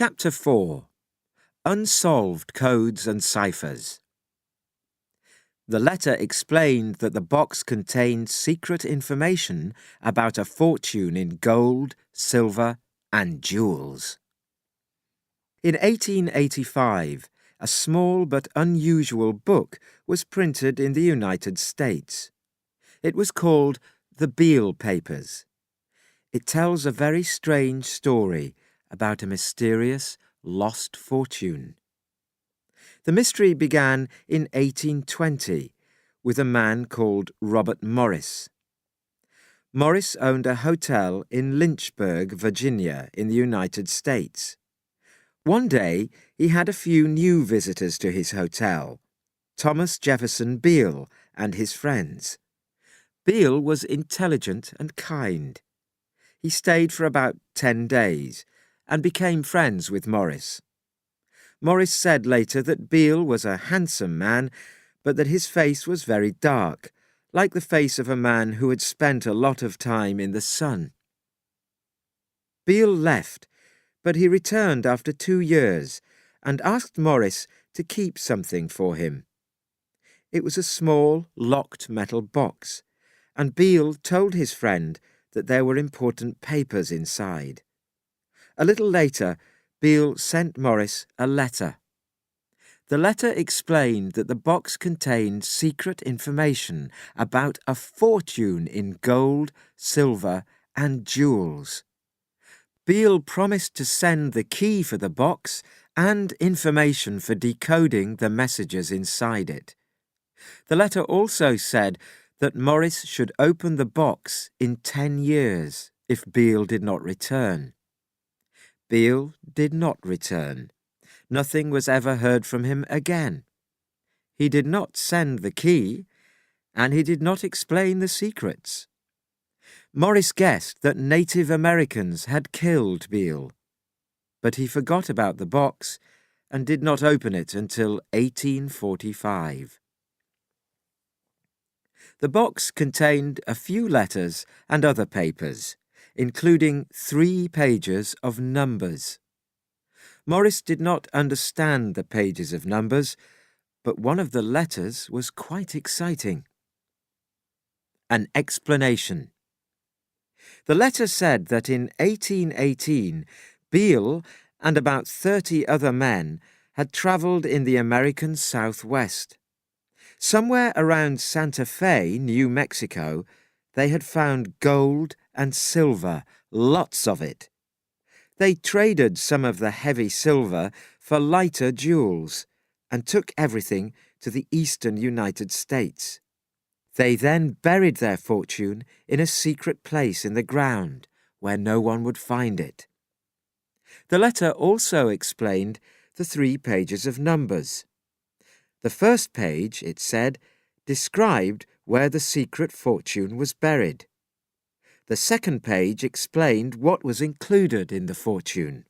Chapter 4. Unsolved Codes and Ciphers. The letter explained that the box contained secret information about a fortune in gold, silver, and jewels. In 1885, a small but unusual book was printed in the United States. It was called The Beale Papers. It tells a very strange story about a mysterious, lost fortune. The mystery began in 1820 with a man called Robert Morris. Morris owned a hotel in Lynchburg, Virginia, in the United States. One day, he had a few new visitors to his hotel, Thomas Jefferson Beale and his friends. Beale was intelligent and kind. He stayed for about 10 days and became friends with Morris. Morris said later that Beale was a handsome man, but that his face was very dark, like the face of a man who had spent a lot of time in the sun. Beale left, but he returned after 2 years and asked Morris to keep something for him. It was a small, locked metal box, and Beale told his friend that there were important papers inside. A little later, Beale sent Morris a letter. The letter explained that the box contained secret information about a fortune in gold, silver, and jewels. Beale promised to send the key for the box and information for decoding the messages inside it. The letter also said that Morris should open the box in 10 years if Beale did not return. Beale did not return. Nothing was ever heard from him again. He did not send the key, and he did not explain the secrets. Morris guessed that Native Americans had killed Beale, but he forgot about the box and did not open it until 1845. The box contained a few letters and other papers, including 3 pages of numbers. Morris did not understand the pages of numbers, but one of the letters was quite exciting. An explanation. The letter said that in 1818, Beale and about 30 other men had travelled in the American Southwest. Somewhere around Santa Fe, New Mexico, they had found gold and silver, lots of it. They traded some of the heavy silver for lighter jewels and took everything to the eastern United States. They then buried their fortune in a secret place in the ground where no one would find it. The letter also explained the 3 pages of numbers. The first page, it said, described where the secret fortune was buried. The second page explained what was included in the fortune.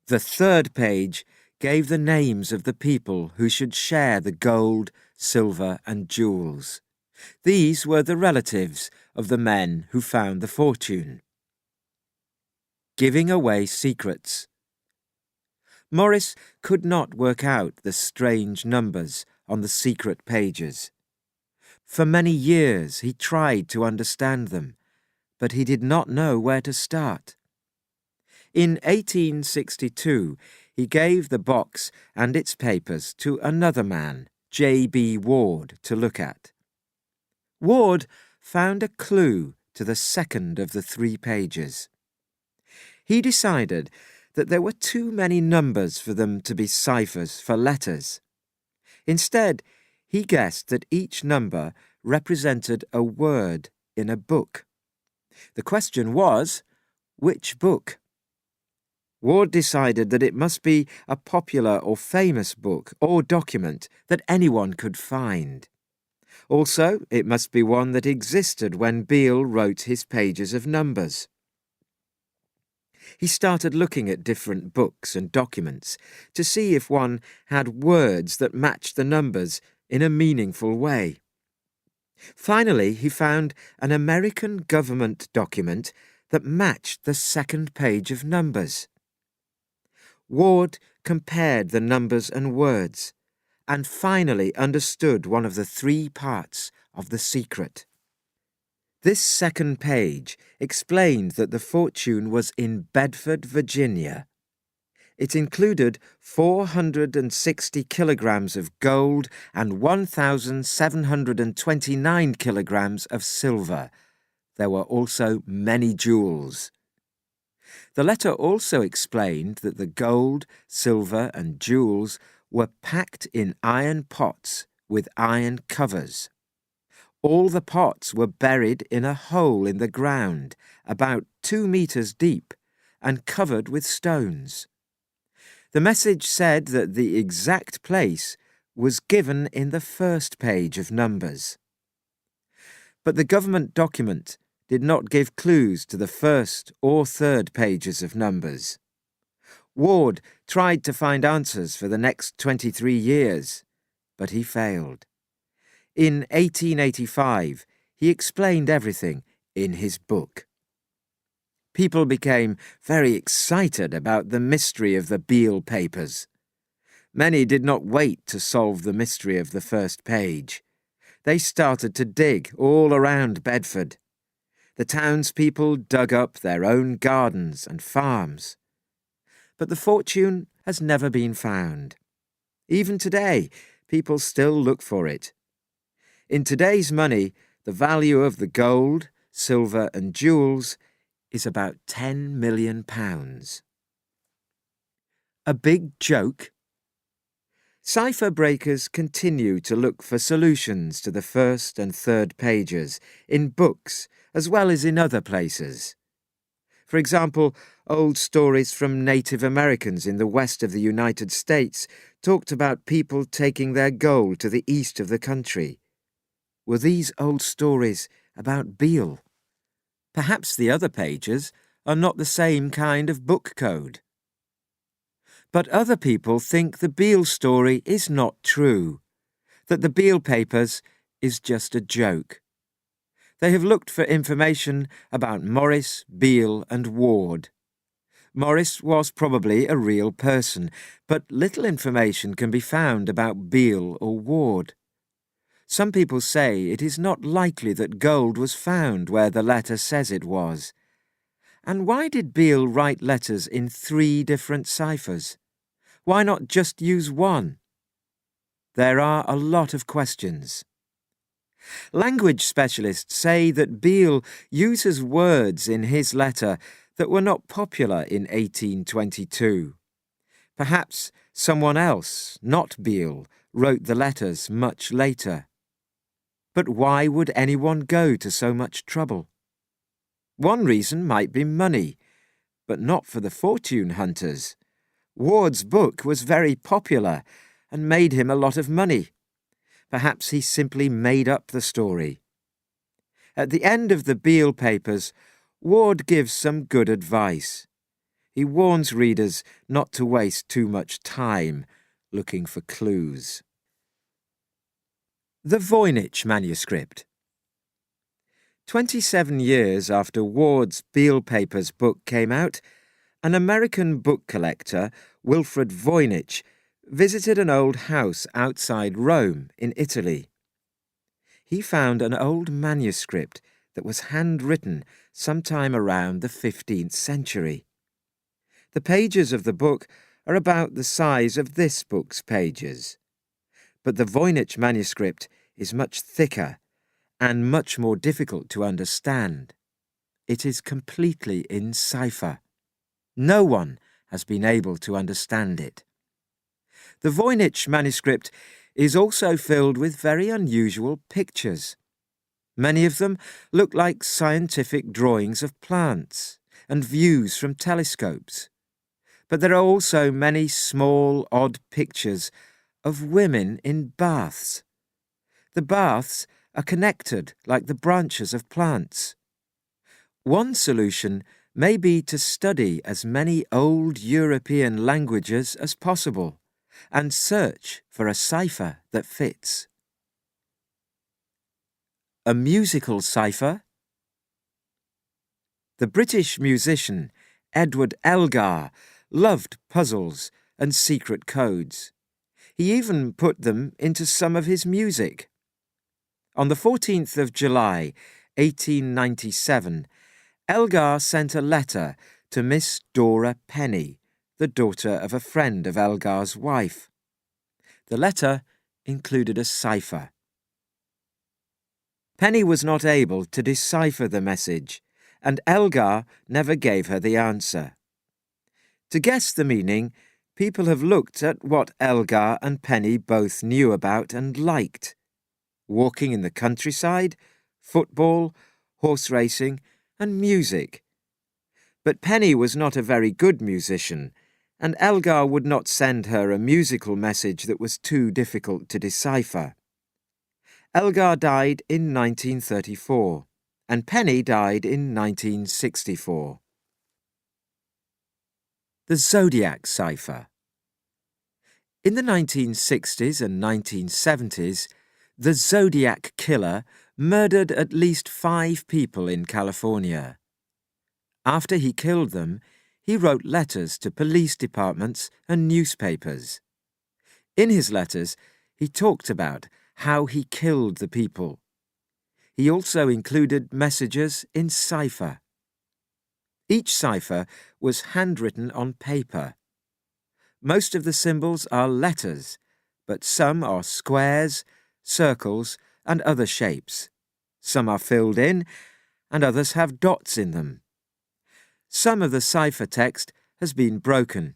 The third page gave the names of the people who should share the gold, silver, and jewels. These were the relatives of the men who found the fortune. Giving away secrets. Morris could not work out the strange numbers on the secret pages. For many years he tried to understand them, but he did not know where to start. In 1862, he gave the box and its papers to another man, J.B. Ward, to look at. Ward found a clue to the second of the 3 pages. He decided that there were too many numbers for them to be ciphers for letters. Instead, he guessed that each number represented a word in a book. The question was, which book? Ward decided that it must be a popular or famous book or document that anyone could find. Also, it must be one that existed when Beale wrote his pages of numbers. He started looking at different books and documents to see if one had words that matched the numbers in a meaningful way. Finally, he found an American government document that matched the second page of numbers. Ward compared the numbers and words and finally understood one of the 3 parts of the secret. This second page explained that the fortune was in Bedford, Virginia. It included 460 kilograms of gold and 1,729 kilograms of silver. There were also many jewels. The letter also explained that the gold, silver, and jewels were packed in iron pots with iron covers. All the pots were buried in a hole in the ground, about 2 meters deep, and covered with stones. The message said that the exact place was given in the first page of Numbers. But the government document did not give clues to the first or third pages of Numbers. Ward tried to find answers for the next 23 years, but he failed. In 1885, he explained everything in his book. People became very excited about the mystery of the Beale papers. Many did not wait to solve the mystery of the first page. They started to dig all around Bedford. The townspeople dug up their own gardens and farms. But the fortune has never been found. Even today, people still look for it. In today's money, the value of the gold, silver, and jewels is about £10 million. A big joke? Cipher breakers continue to look for solutions to the first and third pages in books as well as in other places. For example, old stories from Native Americans in the west of the United States talked about people taking their gold to the east of the country. Were these old stories about Beale? Perhaps the other pages are not the same kind of book code. But other people think the Beale story is not true, that the Beale papers is just a joke. They have looked for information about Morris, Beale, and Ward. Morris was probably a real person, but little information can be found about Beale or Ward. Some people say it is not likely that gold was found where the letter says it was. And why did Beale write letters in 3 different ciphers? Why not just use one? There are a lot of questions. Language specialists say that Beale uses words in his letter that were not popular in 1822. Perhaps someone else, not Beale, wrote the letters much later. But why would anyone go to so much trouble? One reason might be money, but not for the fortune hunters. Ward's book was very popular and made him a lot of money. Perhaps he simply made up the story. At the end of the Beale papers, Ward gives some good advice. He warns readers not to waste too much time looking for clues. The Voynich manuscript. 27 years after Ward's Beale papers book came out, an American book collector, Wilfred Voynich, visited an old house outside Rome in Italy. He found an old manuscript that was handwritten sometime around the 15th century. The pages of the book are about the size of this book's pages. But the Voynich manuscript is much thicker and much more difficult to understand. It is completely in cipher. No one has been able to understand it. The Voynich manuscript is also filled with very unusual pictures. Many of them look like scientific drawings of plants and views from telescopes. But there are also many small, odd pictures of women in baths. The baths are connected like the branches of plants. One solution may be to study as many old European languages as possible and search for a cipher that fits. A musical cipher? The British musician Edward Elgar loved puzzles and secret codes. He even put them into some of his music. On the 14th of July, 1897, Elgar sent a letter to Miss Dora Penny, the daughter of a friend of Elgar's wife. The letter included a cipher. Penny was not able to decipher the message, and Elgar never gave her the answer. To guess the meaning, people have looked at what Elgar and Penny both knew about and liked: walking in the countryside, football, horse racing, and music. But Penny was not a very good musician, and Elgar would not send her a musical message that was too difficult to decipher. Elgar died in 1934, and Penny died in 1964. The Zodiac cipher. In the 1960s and 1970s, the Zodiac killer murdered at least 5 people in California. After he killed them, he wrote letters to police departments and newspapers. In his letters, he talked about how he killed the people. He also included messages in cipher. Each cipher was handwritten on paper. Most of the symbols are letters, but some are squares, circles, and other shapes. Some are filled in, and others have dots in them. Some of the cipher text has been broken.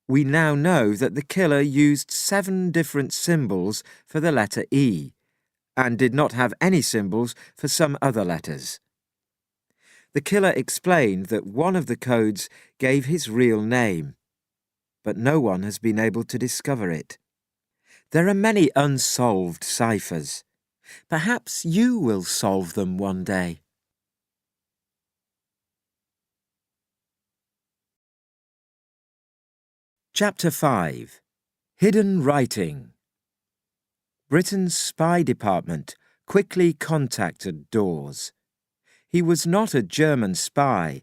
We now know that the killer used 7 different symbols for the letter E, and did not have any symbols for some other letters. The killer explained that one of the codes gave his real name, but no one has been able to discover it. There are many unsolved ciphers. Perhaps you will solve them one day. Chapter 5. Hidden Writing. Britain's spy department quickly contacted Dawes. He was not a German spy,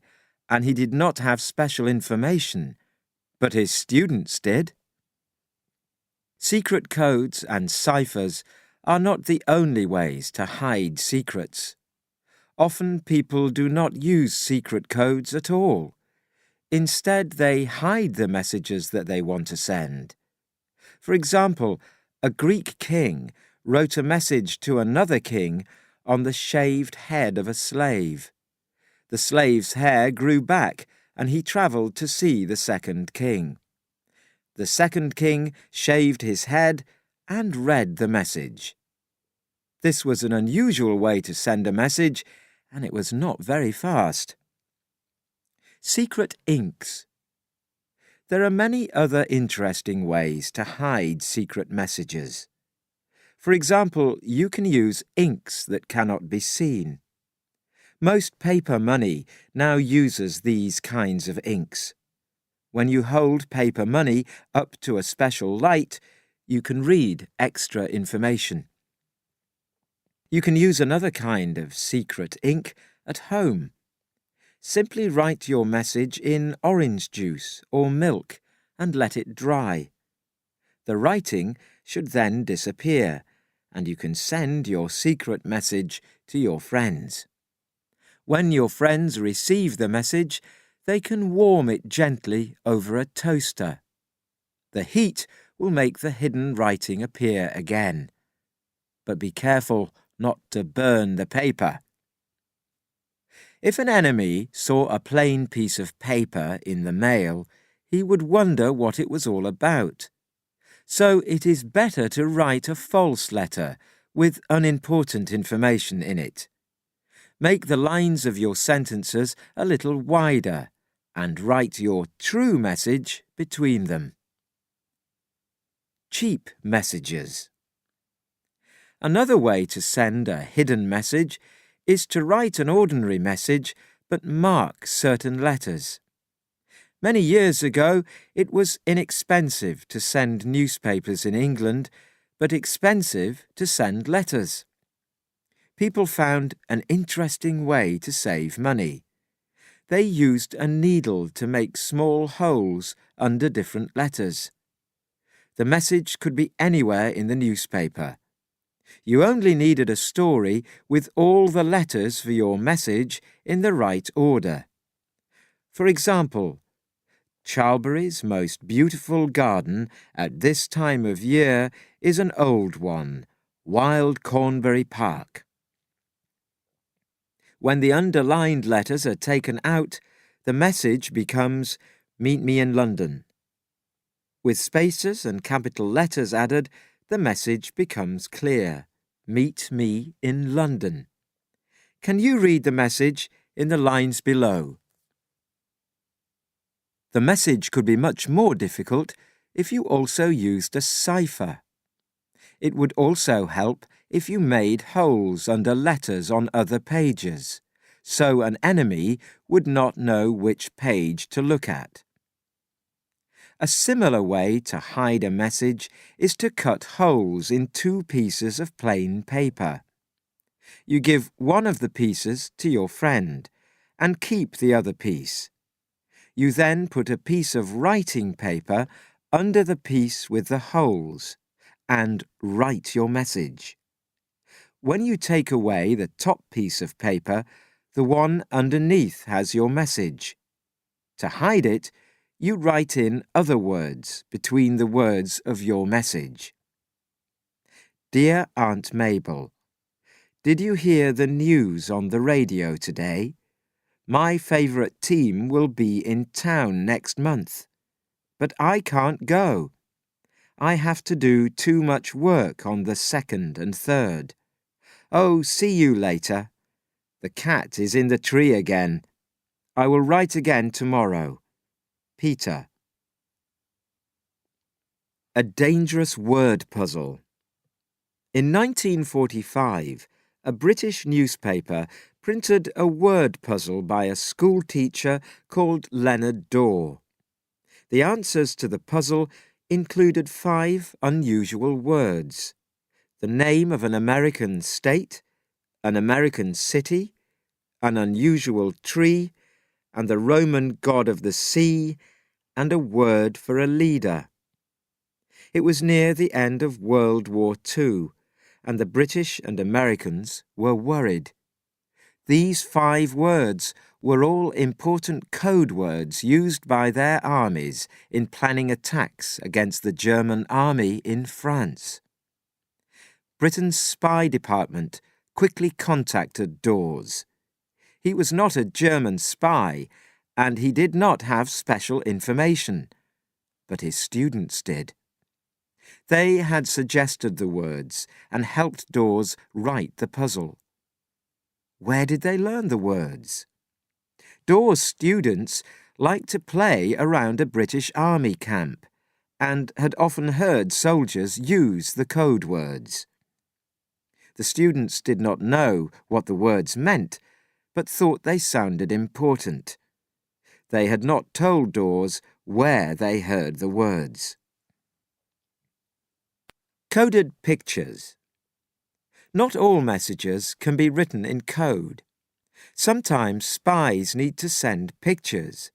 and he did not have special information, but his students did. Secret codes and ciphers are not the only ways to hide secrets. Often people do not use secret codes at all. Instead, they hide the messages that they want to send. For example, a Greek king wrote a message to another king on the shaved head of a slave. The slave's hair grew back, and he travelled to see the second king. The second king shaved his head and read the message. This was an unusual way to send a message, and it was not very fast. Secret inks. There are many other interesting ways to hide secret messages. For example, you can use inks that cannot be seen. Most paper money now uses these kinds of inks. When you hold paper money up to a special light, you can read extra information. You can use another kind of secret ink at home. Simply write your message in orange juice or milk and let it dry. The writing should then disappear, and you can send your secret message to your friends. When your friends receive the message, they can warm it gently over a toaster. The heat will make the hidden writing appear again. But be careful not to burn the paper. If an enemy saw a plain piece of paper in the mail, he would wonder what it was all about. So it is better to write a false letter with unimportant information in it. Make the lines of your sentences a little wider and write your true message between them. Cheap messages. Another way to send a hidden message is to write an ordinary message but mark certain letters. Many years ago, it was inexpensive to send newspapers in England, but expensive to send letters. People found an interesting way to save money. They used a needle to make small holes under different letters. The message could be anywhere in the newspaper. You only needed a story with all the letters for your message in the right order. For example, Charlbury's most beautiful garden at this time of year is an old one, Wild Cornbury Park. When the underlined letters are taken out, the message becomes Meet me in London. With spaces and capital letters added, the message becomes clear. Meet me in London. Can you read the message in the lines below? The message could be much more difficult if you also used a cipher. It would also help if you made holes under letters on other pages, so an enemy would not know which page to look at. A similar way to hide a message is to cut holes in two pieces of plain paper. You give one of the pieces to your friend and keep the other piece. You then put a piece of writing paper under the piece with the holes and write your message. When you take away the top piece of paper, the one underneath has your message. To hide it, you write in other words between the words of your message. Dear Aunt Mabel, did you hear the news on the radio today? My favourite team will be in town next month, but I can't go. I have to do too much work on the 2nd and 3rd. Oh, see you later. The cat is in the tree again. I will write again tomorrow. Peter. A dangerous word puzzle. In 1945, a British newspaper printed a word puzzle by a school teacher called Leonard Dorr. The answers to the puzzle included 5 unusual words: the name of an American state, an American city, an unusual tree, and the Roman god of the sea, and a word for a leader. It was near the end of World War II, and the British and Americans were worried. These 5 words were all important code words used by their armies in planning attacks against the German army in France. Britain's spy department quickly contacted Dawes. He was not a German spy, and he did not have special information, but his students did. They had suggested the words and helped Dawes write the puzzle. Where did they learn the words? Dawes' students liked to play around a British army camp and had often heard soldiers use the code words. The students did not know what the words meant, but thought they sounded important. They had not told Dawes where they heard the words. Coded pictures. Not all messages can be written in code. Sometimes spies need to send pictures.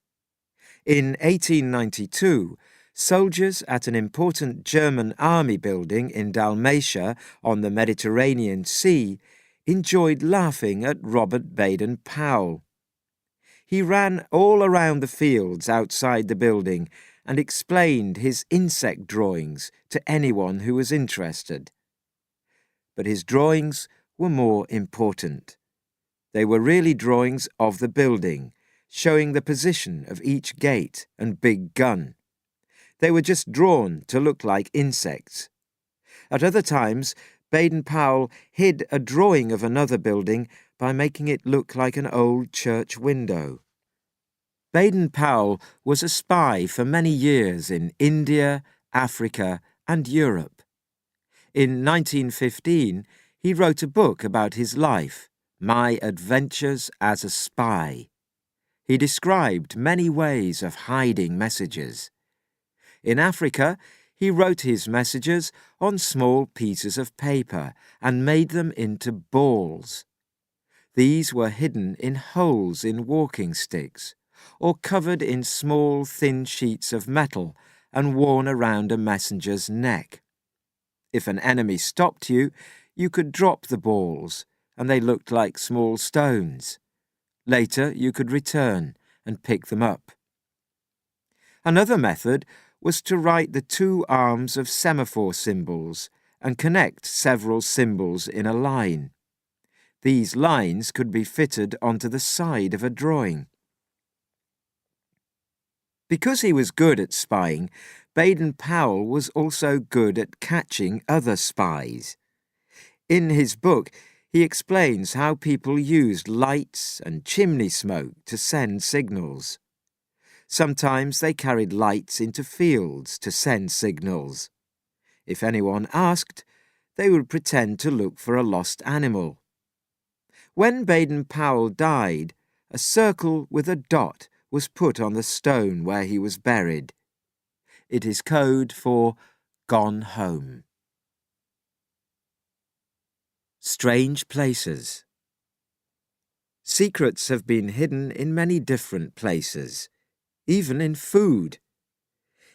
In 1892, soldiers at an important German army building in Dalmatia on the Mediterranean Sea enjoyed laughing at Robert Baden-Powell. He ran all around the fields outside the building and explained his insect drawings to anyone who was interested. But his drawings were more important. They were really drawings of the building, showing the position of each gate and big gun. They were just drawn to look like insects. At other times, Baden-Powell hid a drawing of another building by making it look like an old church window. Baden-Powell was a spy for many years in India, Africa, and Europe. In 1915, he wrote a book about his life, My Adventures as a Spy. He described many ways of hiding messages. In Africa, he wrote his messages on small pieces of paper and made them into balls. These were hidden in holes in walking sticks, or covered in small, thin sheets of metal and worn around a messenger's neck. If an enemy stopped you, you could drop the balls, and they looked like small stones. Later, you could return and pick them up. Another method was to write the two arms of semaphore symbols and connect several symbols in a line. These lines could be fitted onto the side of a drawing. Because he was good at spying, Baden-Powell was also good at catching other spies. In his book, he explains how people used lights and chimney smoke to send signals. Sometimes they carried lights into fields to send signals. If anyone asked, they would pretend to look for a lost animal. When Baden-Powell died, a circle with a dot was put on the stone where he was buried. It is code for gone home. Strange places. Secrets have been hidden in many different places, even in food.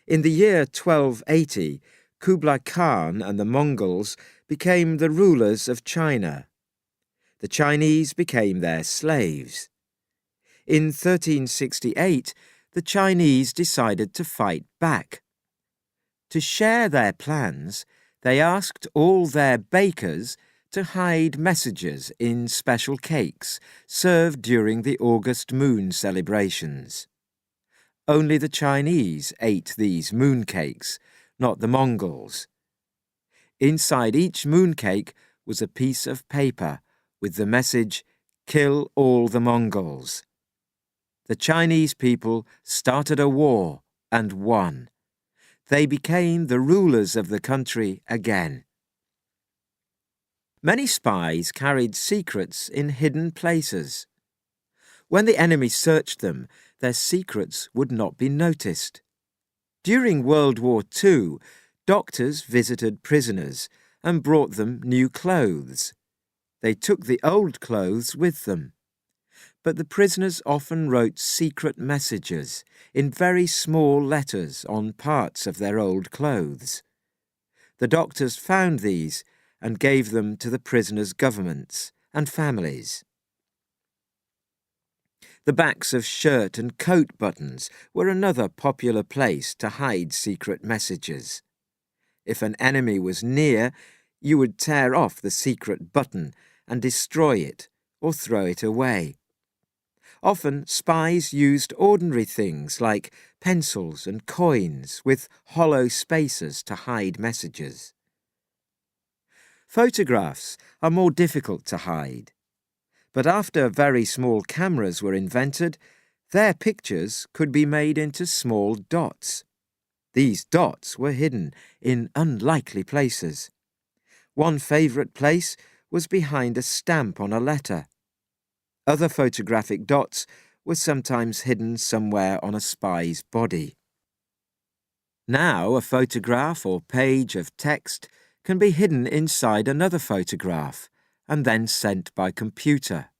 In the year 1280, Kublai Khan and the Mongols became the rulers of China. The Chinese became their slaves. In 1368, the Chinese decided to fight back. To share their plans, they asked all their bakers to hide messages in special cakes served during the August moon celebrations. Only the Chinese ate these mooncakes, not the Mongols. Inside each mooncake was a piece of paper with the message, "Kill all the Mongols." The Chinese people started a war and won. They became the rulers of the country again. Many spies carried secrets in hidden places. When the enemy searched them, their secrets would not be noticed. During World War II, doctors visited prisoners and brought them new clothes. They took the old clothes with them. But the prisoners often wrote secret messages in very small letters on parts of their old clothes. The doctors found these and gave them to the prisoners' governments and families. The backs of shirt and coat buttons were another popular place to hide secret messages. If an enemy was near, you would tear off the secret button and destroy it or throw it away. Often, spies used ordinary things like pencils and coins with hollow spaces to hide messages. Photographs are more difficult to hide. But after very small cameras were invented, their pictures could be made into small dots. These dots were hidden in unlikely places. One favourite place was behind a stamp on a letter. Other photographic dots were sometimes hidden somewhere on a spy's body. Now a photograph or page of text can be hidden inside another photograph and then sent by computer.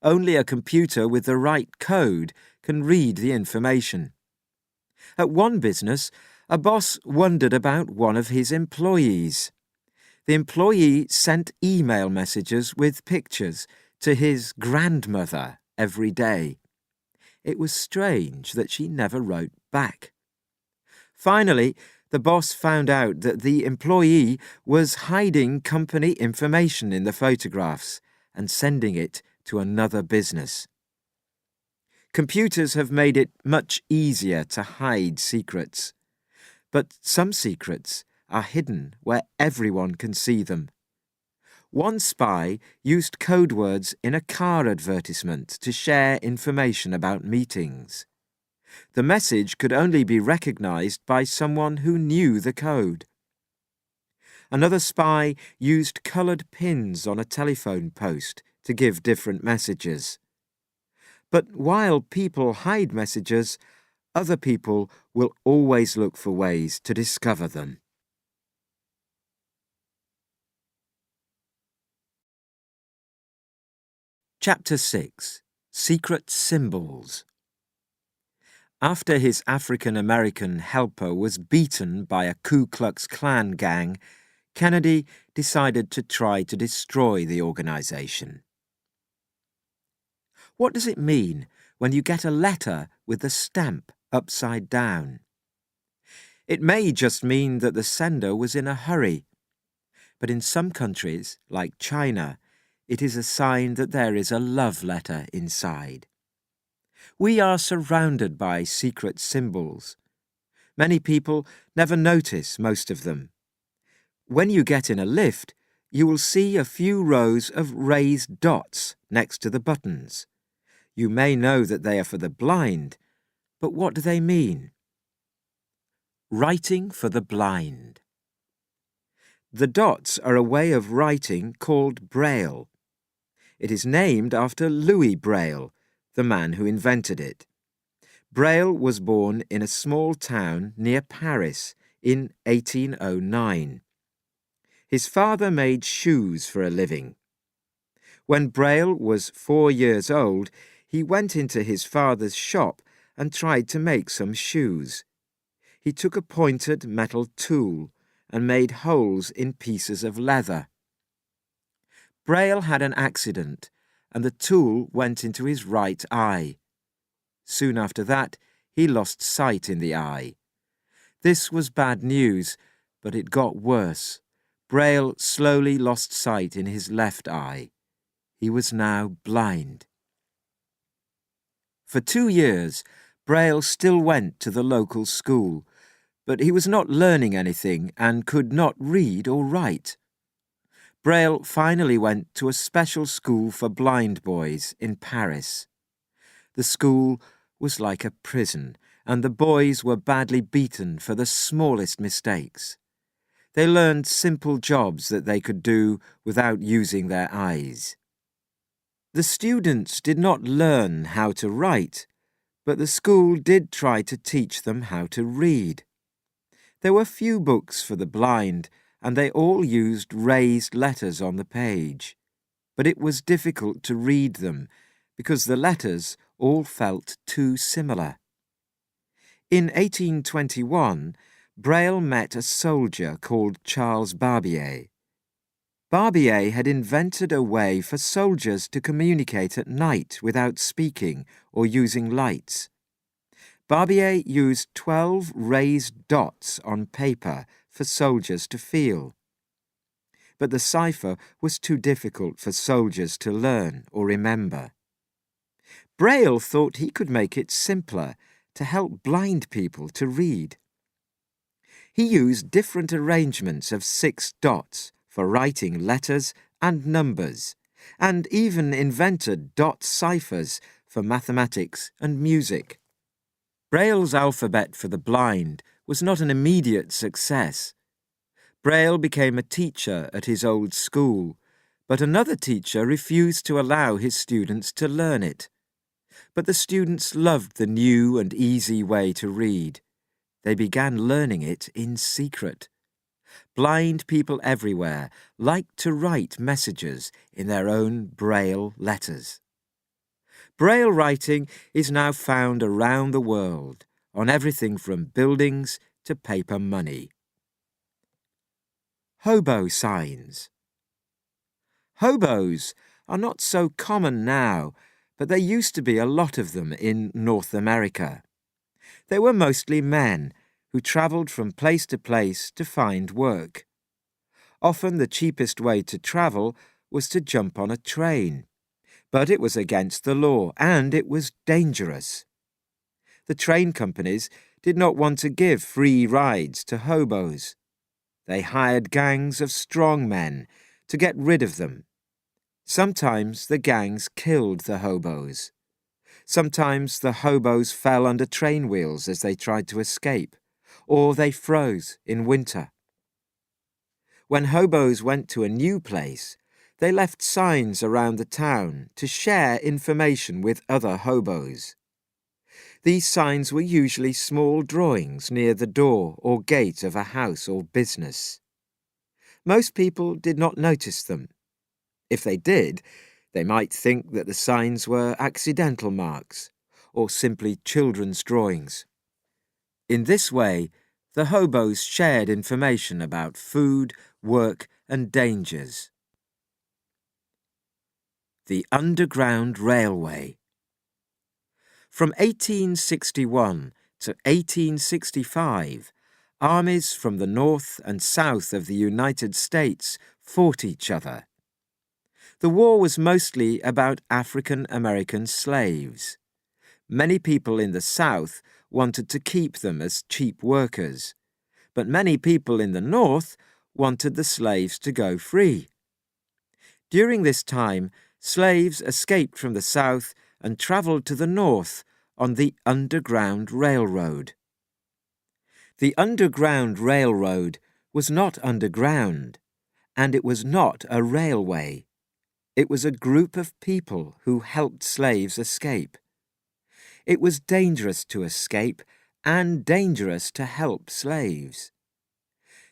Only a computer with the right code can read the information. At one business, a boss wondered about one of his employees. The employee sent email messages with pictures to his grandmother every day. It was strange that she never wrote back. Finally, the boss found out that the employee was hiding company information in the photographs and sending it to another business. Computers have made it much easier to hide secrets, but some secrets are hidden where everyone can see them. One spy used code words in a car advertisement to share information about meetings. The message could only be recognized by someone who knew the code. Another spy used colored pins on a telephone post to give different messages. But while people hide messages, other people will always look for ways to discover them. Chapter 6. Secret Symbols. After his African-American helper was beaten by a Ku Klux Klan gang, Kennedy decided to try to destroy the organization. What does it mean when you get a letter with the stamp upside down? It may just mean that the sender was in a hurry, but in some countries, like China, it is a sign that there is a love letter inside. We are surrounded by secret symbols. Many people never notice most of them. When you get in a lift, you will see a few rows of raised dots next to the buttons. You may know that they are for the blind, but what do they mean? Writing for the blind. The dots are a way of writing called Braille. It is named after Louis Braille, the man who invented it. Braille was born in a small town near Paris in 1809. His father made shoes for a living. When Braille was 4 years old, he went into his father's shop and tried to make some shoes. He took a pointed metal tool and made holes in pieces of leather. Braille had an accident, and the tool went into his right eye. Soon after that, he lost sight in the eye. This was bad news, but it got worse. Braille slowly lost sight in his left eye. He was now blind. For 2 years, Braille still went to the local school, but he was not learning anything and could not read or write. Braille finally went to a special school for blind boys in Paris. The school was like a prison, and the boys were badly beaten for the smallest mistakes. They learned simple jobs that they could do without using their eyes. The students did not learn how to write, but the school did try to teach them how to read. There were few books for the blind, and they all used raised letters on the page. But it was difficult to read them, because the letters all felt too similar. In 1821, Braille met a soldier called Charles Barbier. Barbier had invented a way for soldiers to communicate at night without speaking or using lights. Barbier used 12 raised dots on paper for soldiers to feel. But the cipher was too difficult for soldiers to learn or remember. Braille thought he could make it simpler to help blind people to read. He used different arrangements of 6 dots for writing letters and numbers, and even invented dot ciphers for mathematics and music. Braille's alphabet for the blind was not an immediate success. Braille became a teacher at his old school, but another teacher refused to allow his students to learn it. But the students loved the new and easy way to read. They began learning it in secret. Blind people everywhere liked to write messages in their own Braille letters. Braille writing is now found around the world, on everything from buildings to paper money. Hobo signs. Hobos are not so common now, but there used to be a lot of them in North America. They were mostly men who travelled from place to place to find work. Often the cheapest way to travel was to jump on a train. But it was against the law, and it was dangerous. The train companies did not want to give free rides to hobos. They hired gangs of strong men to get rid of them. Sometimes the gangs killed the hobos. Sometimes the hobos fell under train wheels as they tried to escape, or they froze in winter. When hobos went to a new place, they left signs around the town to share information with other hobos. These signs were usually small drawings near the door or gate of a house or business. Most people did not notice them. If they did, They might think that the signs were accidental marks or simply children's drawings. In this way, the hobos shared information about food, work, and dangers. The Underground Railway. From 1861 to 1865, armies from the north and south of the United States fought each other. The war was mostly about African American slaves. Many people in the South wanted to keep them as cheap workers, but many people in the North wanted the slaves to go free. During this time, slaves escaped from the South and travelled to the North on the Underground Railroad. The Underground Railroad was not underground, and it was not a railway. It was a group of people who helped slaves escape. It was dangerous to escape and dangerous to help slaves.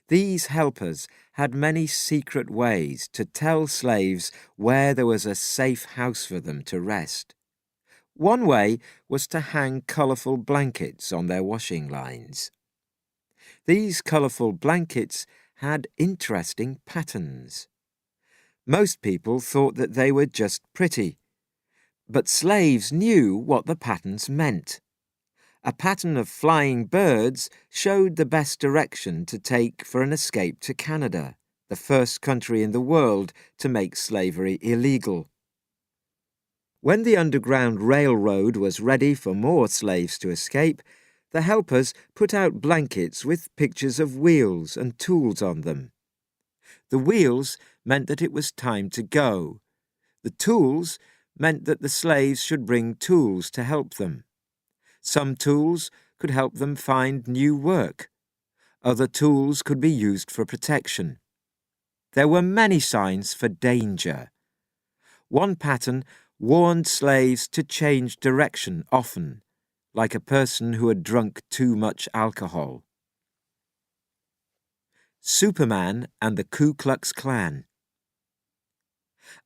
These helpers had many secret ways to tell slaves where there was a safe house for them to rest. One way was to hang colourful blankets on their washing lines. These colourful blankets had interesting patterns. Most people thought that they were just pretty, but slaves knew what the patterns meant. A pattern of flying birds showed the best direction to take for an escape to Canada, the first country in the world to make slavery illegal. When the Underground Railroad was ready for more slaves to escape, the helpers put out blankets with pictures of wheels and tools on them. The wheels meant that it was time to go. The tools meant that the slaves should bring tools to help them. Some tools could help them find new work. Other tools could be used for protection. There were many signs for danger. One pattern warned slaves to change direction often, like a person who had drunk too much alcohol. Superman and the Ku Klux Klan.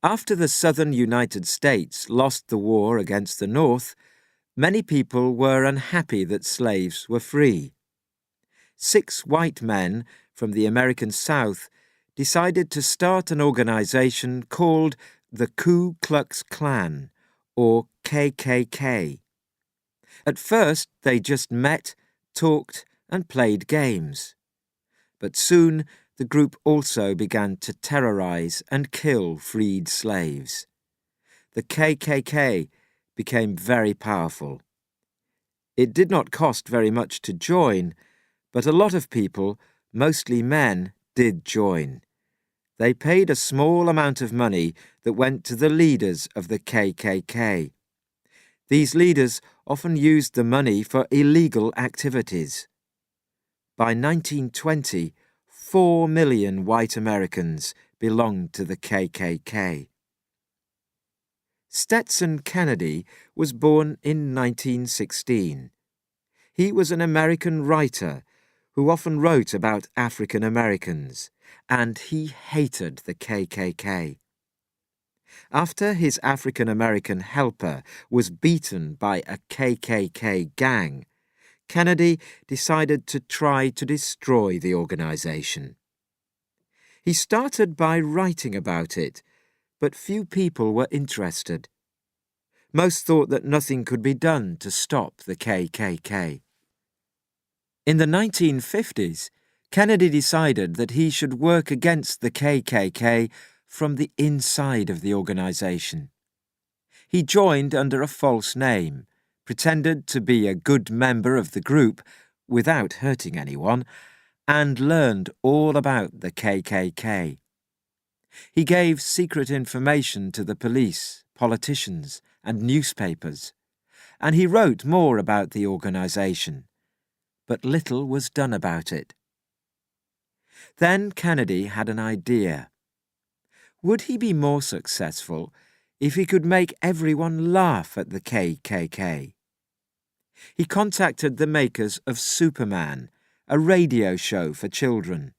After the southern United States lost the war against the North, many people were unhappy that slaves were free. 6 white men from the American South decided to start an organization called the Ku Klux Klan, or KKK. At first, they just met, talked, and played games. But soon, the group also began to terrorize and kill freed slaves. The KKK became very powerful. It did not cost very much to join, but a lot of people, mostly men, did join. They paid a small amount of money that went to the leaders of the KKK. These leaders often used the money for illegal activities. By 1920, 4 million white Americans belonged to the KKK. Stetson Kennedy was born in 1916. He was an American writer who often wrote about African Americans, and he hated the KKK. After his African American helper was beaten by a KKK gang, Kennedy decided to try to destroy the organization. He started by writing about it, but few people were interested. Most thought that nothing could be done to stop the KKK. In the 1950s, Kennedy decided that he should work against the KKK from the inside of the organization. He joined under a false name, pretended to be a good member of the group without hurting anyone, and learned all about the KKK. He gave secret information to the police, politicians, and newspapers, and he wrote more about the organization, but little was done about it. Then Kennedy had an idea. Would he be more successful if he could make everyone laugh at the KKK? He contacted the makers of Superman, a radio show for children.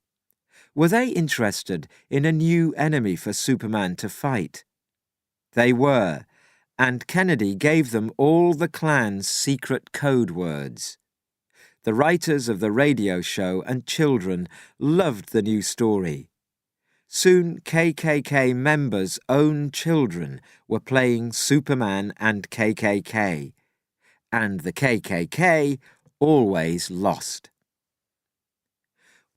Were they interested in a new enemy for Superman to fight? They were, and Kennedy gave them all the Klan's secret code words. The writers of the radio show and children loved the new story. Soon KKK members' own children were playing Superman and KKK, and the KKK always lost.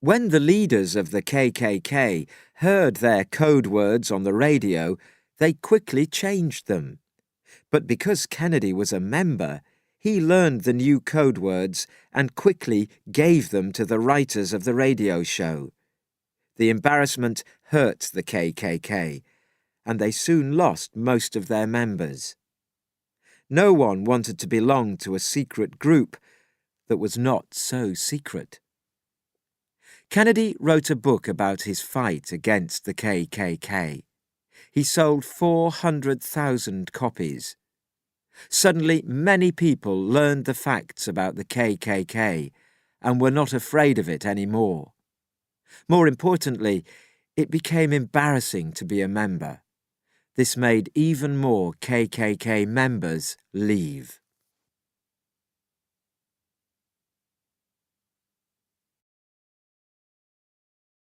When the leaders of the KKK heard their code words on the radio, they quickly changed them. But because Kennedy was a member, he learned the new code words and quickly gave them to the writers of the radio show. The embarrassment hurt the KKK, and they soon lost most of their members. No one wanted to belong to a secret group that was not so secret. Kennedy wrote a book about his fight against the KKK. He sold 400,000 copies. Suddenly, many people learned the facts about the KKK and were not afraid of it anymore. More importantly, it became embarrassing to be a member. This made even more KKK members leave.